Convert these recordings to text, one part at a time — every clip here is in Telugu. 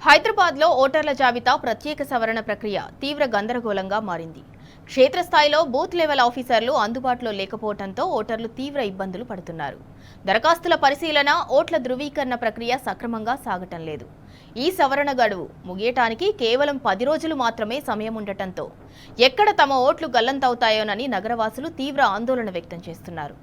హైదరాబాద్లో ఓటర్ల జాబితా ప్రత్యేక సవరణ ప్రక్రియ తీవ్ర గందరగోళంగా మారింది. క్షేత్రస్థాయిలో బూత్ లెవెల్ ఆఫీసర్లు అందుబాటులో లేకపోవడంతో ఓటర్లు తీవ్ర ఇబ్బందులు పడుతున్నారు. దరఖాస్తుల పరిశీలన, ఓట్ల ధృవీకరణ ప్రక్రియ సక్రమంగా సాగటం లేదు. ఈ సవరణ గడువు ముగియటానికి కేవలం 10 రోజులు మాత్రమే సమయం ఉండటంతో ఎక్కడ తమ ఓట్లు గల్లంతవుతాయోనని నగరవాసులు తీవ్ర ఆందోళన వ్యక్తం చేస్తున్నారు.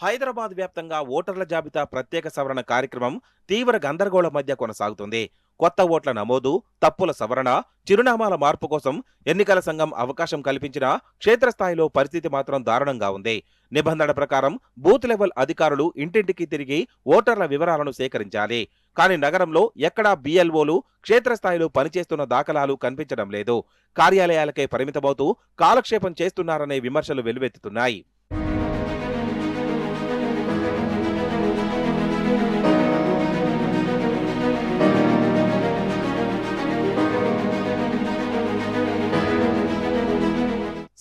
హైదరాబాద్ వ్యాప్తంగా ఓటర్ల జాబితా ప్రత్యేక సవరణ కార్యక్రమం తీవ్ర గందరగోళం మధ్య కొనసాగుతుంది. కొత్త ఓట్ల నమోదు, తప్పుల సవరణ, చిరునామాల మార్పు కోసం ఎన్నికల సంఘం అవకాశం కల్పించినా క్షేత్రస్థాయిలో పరిస్థితి మాత్రం దారుణంగా ఉంది. నిబంధన ప్రకారం బూత్ లెవెల్ అధికారులు ఇంటింటికి తిరిగి ఓటర్ల వివరాలను సేకరించాలి. కానీ నగరంలో ఎక్కడా BLOలు క్షేత్రస్థాయిలో పనిచేస్తున్న దాఖలాలు కనిపించడం లేదు. కార్యాలయాలకే పరిమితమవుతూ కాలక్షేపం చేస్తున్నారనే విమర్శలు వెల్లువెత్తుతున్నాయి.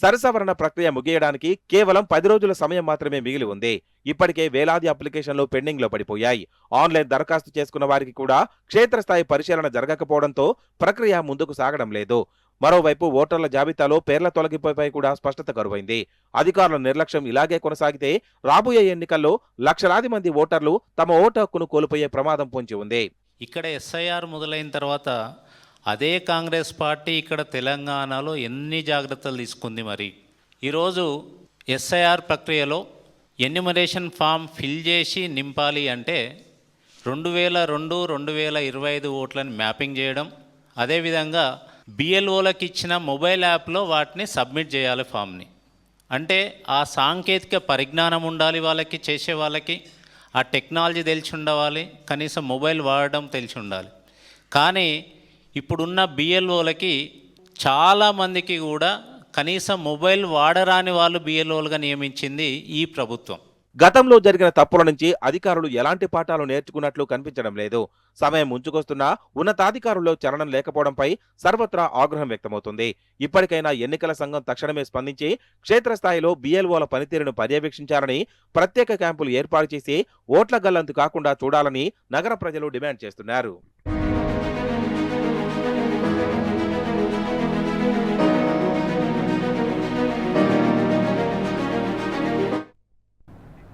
సరసవరణ ప్రక్రియ ముగియడానికి కేవలం 10 రోజుల సమయం మాత్రమే మిగిలి ఉంది. ఇప్పటికే వేలాది అప్లికేషన్లు పెండింగ్లో పడిపోయాయి. ఆన్లైన్ దరఖాస్తు చేసుకున్న వారికి కూడా క్షేత్రస్థాయి పరిశీలన జరగకపోవడంతో ప్రక్రియ ముందుకు సాగడం లేదు. మరోవైపు ఓటర్ల జాబితాలో పేర్ల తొలగింపుపై కూడా స్పష్టత కరువైంది. అధికారుల నిర్లక్ష్యం ఇలాగే కొనసాగితే రాబోయే ఎన్నికల్లో లక్షలాది మంది ఓటర్లు తమ ఓటు హక్కును కోల్పోయే ప్రమాదం పొంచి ఉంది. ఇక్కడ SIR మొదలైన తర్వాత అదే కాంగ్రెస్ పార్టీ ఇక్కడ తెలంగాణలో ఎన్ని జాగ్రత్తలు తీసుకుంది. మరి ఈరోజు SIR ప్రక్రియలో ఎన్యుమరేషన్ ఫామ్ ఫిల్ చేసి నింపాలి అంటే 2002, 2025 ఓట్లను మ్యాపింగ్ చేయడం, అదేవిధంగా BLOలకు ఇచ్చిన మొబైల్ యాప్లో వాటిని సబ్మిట్ చేయాలి ఫామ్ని. అంటే ఆ సాంకేతిక పరిజ్ఞానం ఉండాలి వాళ్ళకి, చేసే వాళ్ళకి ఆ టెక్నాలజీ తెలిసి ఉండవాలి, కనీసం మొబైల్ వాడడం తెలిసి ఉండాలి. కానీ ఇప్పుడున్న BLOలకి చాలామందికి కూడా కనీసం మొబైల్ వాడరాని వాళ్ళు BLOలుగా నియమించింది ఈ ప్రభుత్వం. గతంలో జరిగిన తప్పుల నుంచి అధికారులు ఎలాంటి పాఠాలు నేర్చుకున్నట్లు కనిపించడం లేదు. సమయం ముంచుకొస్తున్నా ఉన్నతాధికారుల్లో చలనం లేకపోవడంపై సర్వత్రా ఆగ్రహం వ్యక్తమవుతుంది. ఇప్పటికైనా ఎన్నికల సంఘం తక్షణమే స్పందించి క్షేత్రస్థాయిలో BLOల పనితీరును పర్యవేక్షించాలని, ప్రత్యేక క్యాంపులు ఏర్పాటు చేసి ఓట్ల గల్లంతు కాకుండా చూడాలని నగర ప్రజలు డిమాండ్ చేస్తున్నారు.